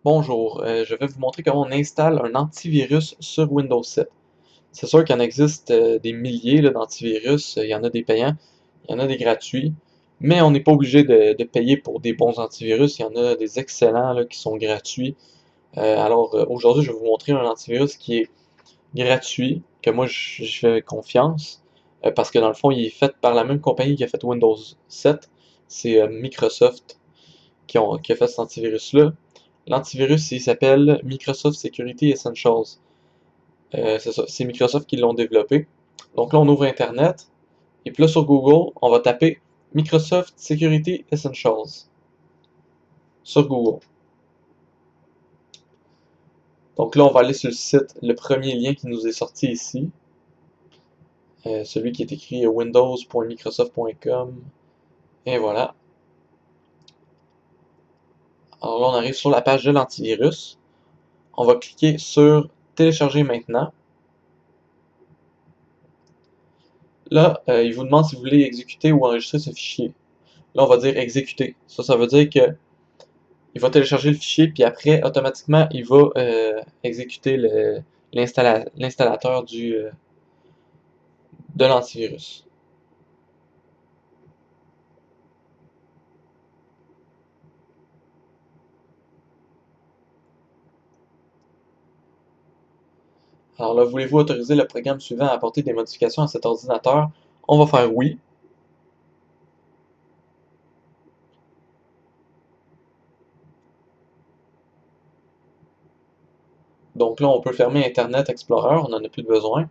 Bonjour, je vais vous montrer comment on installe un antivirus sur Windows 7. C'est sûr qu'il en existe des milliers d'antivirus, il y en a des payants, il y en a des gratuits, mais on n'est pas obligé de payer pour des bons antivirus, il y en a des excellents qui sont gratuits. Aujourd'hui, je vais vous montrer un antivirus qui est gratuit, que moi je fais confiance, parce que dans le fond, il est fait par la même compagnie qui a fait Windows 7, c'est Microsoft qui a fait cet antivirus-là. L'antivirus, il s'appelle Microsoft Security Essentials. C'est ça, c'est Microsoft qui l'ont développé. Donc là, on ouvre Internet, et puis là, sur Google, on va taper Microsoft Security Essentials sur Google. Donc là, on va aller sur le site, le premier lien qui nous est sorti ici, celui qui est écrit windows.microsoft.com, et voilà. Alors là, on arrive sur la page de l'antivirus. On va cliquer sur Télécharger maintenant. Là, il vous demande si vous voulez exécuter ou enregistrer ce fichier. Là, on va dire exécuter. Ça veut dire que il va télécharger le fichier, puis après, automatiquement, il va exécuter l'installateur de l'antivirus. Alors là, voulez-vous autoriser le programme suivant à apporter des modifications à cet ordinateur? On va faire oui. Donc là, on peut fermer Internet Explorer, on n'en a plus besoin.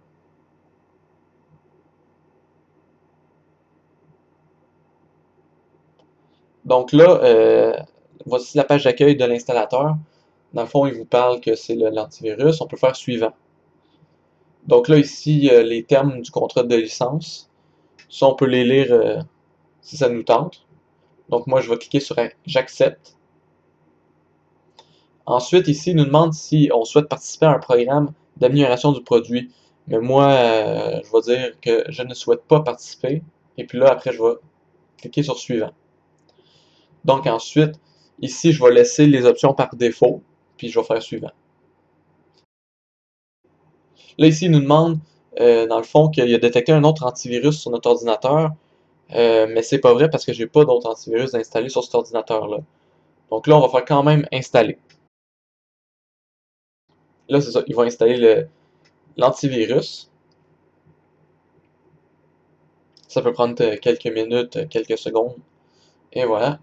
Donc là, voici la page d'accueil de l'installateur. Dans le fond, il vous parle que c'est l'antivirus. On peut faire suivant. Donc là, ici, les termes du contrat de licence. Ça, on peut les lire si ça nous tente. Donc moi, je vais cliquer sur J'accepte. Ensuite, ici, il nous demande si on souhaite participer à un programme d'amélioration du produit. Mais moi, je vais dire que je ne souhaite pas participer. Et puis là, après, je vais cliquer sur Suivant. Donc ensuite, ici, je vais laisser les options par défaut. Puis je vais faire Suivant. Là, ici, il nous demande, dans le fond, qu'il a détecté un autre antivirus sur notre ordinateur. Mais c'est pas vrai parce que j'ai pas d'autre antivirus installé sur cet ordinateur-là. Donc là, on va faire quand même installer. Là, c'est ça, il va installer l'antivirus. Ça peut prendre quelques minutes, quelques secondes. Et voilà.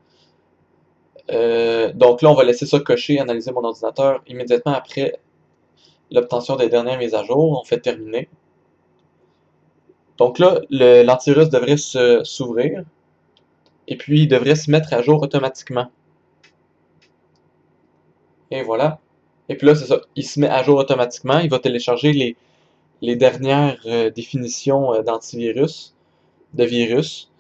Donc là, on va laisser ça cocher, analyser mon ordinateur immédiatement après l'obtention des dernières mises à jour. On fait terminer. Donc là, l'antivirus devrait s'ouvrir et puis il devrait se mettre à jour automatiquement. Et voilà. Et puis là, c'est ça. Il se met à jour automatiquement. Il va télécharger les dernières définitions d'antivirus, de virus.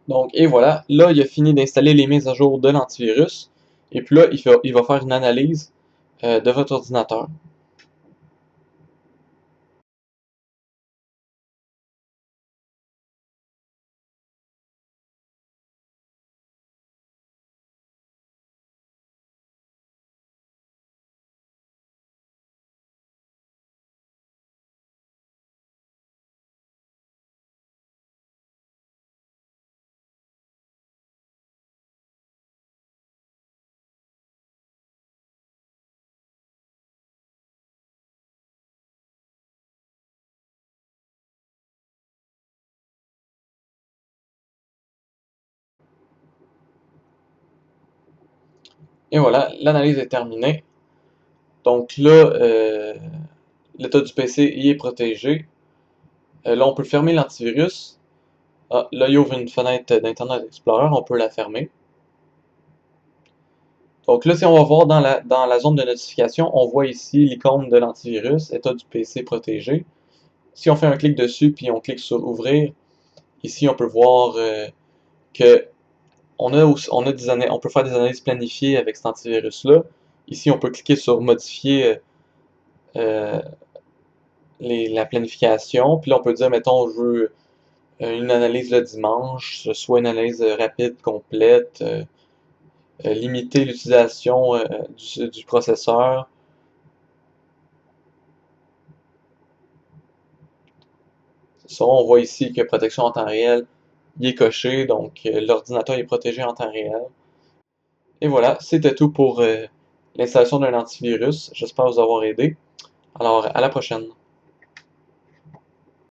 Donc, et voilà. Là, il a fini d'installer les mises à jour de l'antivirus. Et puis là, il va faire une analyse de votre ordinateur. Et voilà, l'analyse est terminée. Donc là, l'état du PC y est protégé. Là, on peut fermer l'antivirus. Ah, là, il ouvre une fenêtre d'Internet Explorer, on peut la fermer. Donc là, si on va voir dans la zone de notification, on voit ici l'icône de l'antivirus, état du PC protégé. Si on fait un clic dessus, puis on clique sur ouvrir, ici on peut voir que on peut faire des analyses planifiées avec cet antivirus-là. Ici, on peut cliquer sur modifier euh, la planification. Puis là, on peut dire, mettons, je veux une analyse le dimanche, soit une analyse rapide, complète, limiter l'utilisation du processeur. Ça, on voit ici que protection en temps réel, il est coché, donc l'ordinateur est protégé en temps réel. Et voilà, c'était tout pour l'installation d'un antivirus. J'espère vous avoir aidé. Alors, à la prochaine.